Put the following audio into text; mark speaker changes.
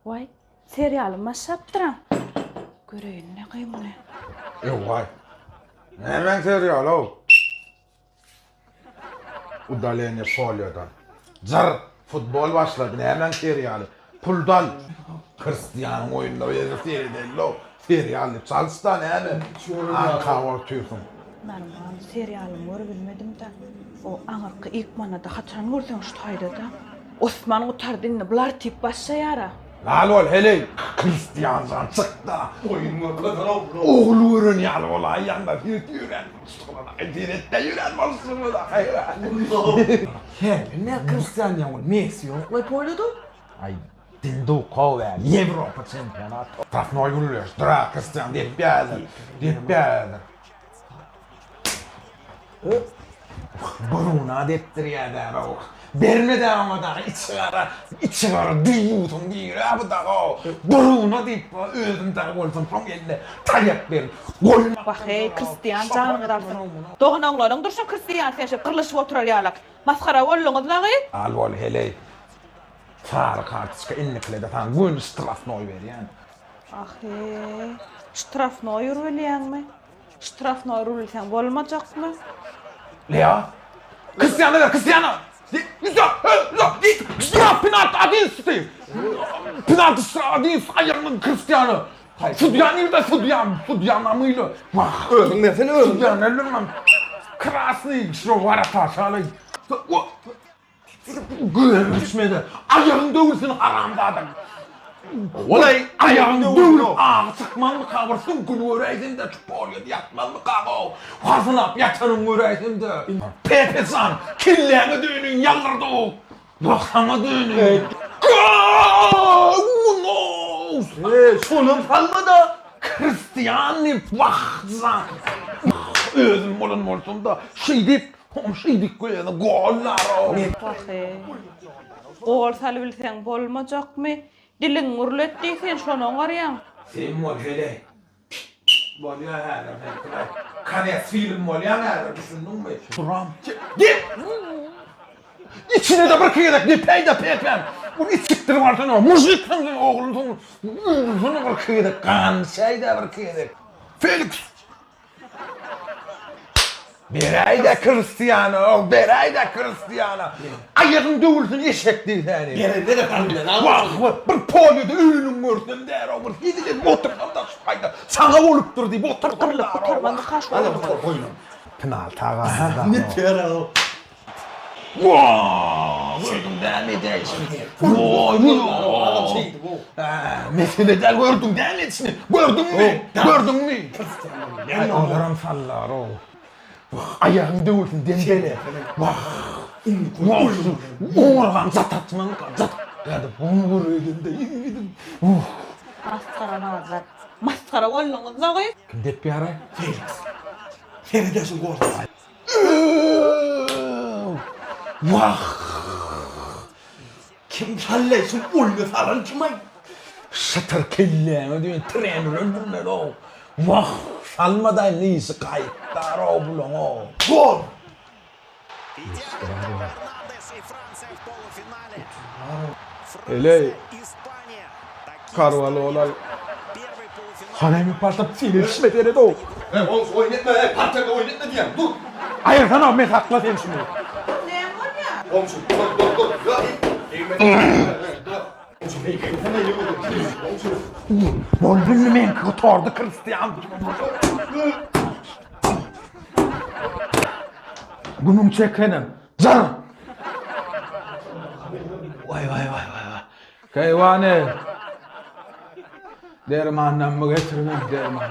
Speaker 1: Vay, serialım başlattırам. Göreyin ne kıymını.
Speaker 2: Vay. Hemen serial o. Udalene folyodan. Zar futbol başladı. Hemen serialı. Puldal. Hristiyan oyunda verir seyredelim o. Serialı. Çalstan hemen. Kahvaltı tüyfüm.
Speaker 1: Benim serialım var bilmedim de. O anarkı ilk manada haçan görsen şutaydı da. Osman Utardin'le bular tip başlayara.
Speaker 2: Lal ol hele. Hristiyandan çıktı. Oğlu ürün yalı olay yanında bir yüren. Dirette yüren olsun da.
Speaker 3: Ne Hristiyan ya Messi yok mu Polyo'da?
Speaker 2: Ay dindu kover. Avrupa çempionatı. Trafnoy vuruyor. Dra Hristiyan deyip geldi. Deyip geldi. Buruna dettir der o. Bermede ama da içigara diyutun diyor abi da o. Buruna deyip öldüm de olsun son elde tayak verin.
Speaker 1: Bak hey Hristiyan canını dalsın. Doğun oğlanın dursun Hristiyan sen şey kırılışıp oturar yalak. Maskara oğlunuz lağı.
Speaker 2: Al ol hele. Fark artışka innikle de falan bunu strafnoy ver yani.
Speaker 1: Ah hey. Strafnoy yürüleyen mi? Strafnoy yürülsen olmayacak mı?
Speaker 2: Lea? Cristiano ver, Cristiano! Penaltı adın Steve! Penaltı adın ayağının Cristiano! Fudyan da Fudyan amıyla!
Speaker 3: Öldüm ne seni öldüm.
Speaker 2: Fudyan ölürmem! Krasny, şu var ataşalı! Görüşmedi! Ayağın dövülsün haramda adam! Olay ayağın dövülüp ağı çıkman mı kavursun gülü öreydin de çuporya yatman mı kavu? Hazınap yatanın öreydin de Pepesan killeğine düğünün yalırdı o Baksana düğünün
Speaker 3: Sonun falma da.
Speaker 2: Kristiyani vakzan Özüm olsun da şey deyip koyana goller o
Speaker 1: Bak hey. Oğul salıbilsen olmayacak mı? Dilin mürlettiysen şunu var ya.
Speaker 2: Sen mol hele Bolya herre Kanes film molya herre düşündün mü? Turam Git! İçine de bırakıyorduk ne peyde peypem Bunu içiktir varsan o müzik sanırım oğlum Bunu bırakıyorduk kan şey de bırakıyorduk Felix Berayda Cristiano, Berayda Cristiano. Ayağın dövülsün eşek değil yani.
Speaker 3: Yerinde de kalmıyor.
Speaker 2: Vah vah, bir polyoda ürünün gördüm der o bir hidilet oturdan da şayda. Sana oluptur deyip oturdan da.
Speaker 1: Oturmandı kaç
Speaker 3: Hadi
Speaker 1: oldu.
Speaker 3: koyun.
Speaker 2: Penaltı ağasında.
Speaker 3: Ne pera o.
Speaker 2: Vaaaa, gördüm değil mi de şimdi? Vaaay,
Speaker 3: Şeydi bu.
Speaker 2: meseleden gördüm değil mi şimdi? Gördün mü? Gördün mü?
Speaker 3: Yani
Speaker 2: Ağlarım sallar o. Ayağın dövülsün dembele. Vah. Vah. Uğurlan zatatman zat. Hadi bunu vuruyordun da yedim.
Speaker 1: Maskara nazar. Maskara oğlunuz lağı.
Speaker 2: Kim dep bir ara?
Speaker 3: Felix. Feridesin gordu.
Speaker 2: Vah.
Speaker 3: Kim sallaysun ulmi falan kim ay?
Speaker 2: Şatır kelleğine diyorsun trener öldürler o. Vah. Salmadan neyse kayıtlar o bulan o.
Speaker 3: Gol.
Speaker 2: Hele Karvalı olay. Hanemi partıp sinirişme deredi o.
Speaker 3: Oynatma parçada oynatma diyem. Dur.
Speaker 2: Hayır sana Ahmet hakla sen şimdi.
Speaker 3: Komşu dur. Ya.
Speaker 2: Boldun mu men kutordu Hristiyan. Bunun çekenim. Can.
Speaker 3: Vay.
Speaker 2: Kayvane. Dermandan mı getirmem derman.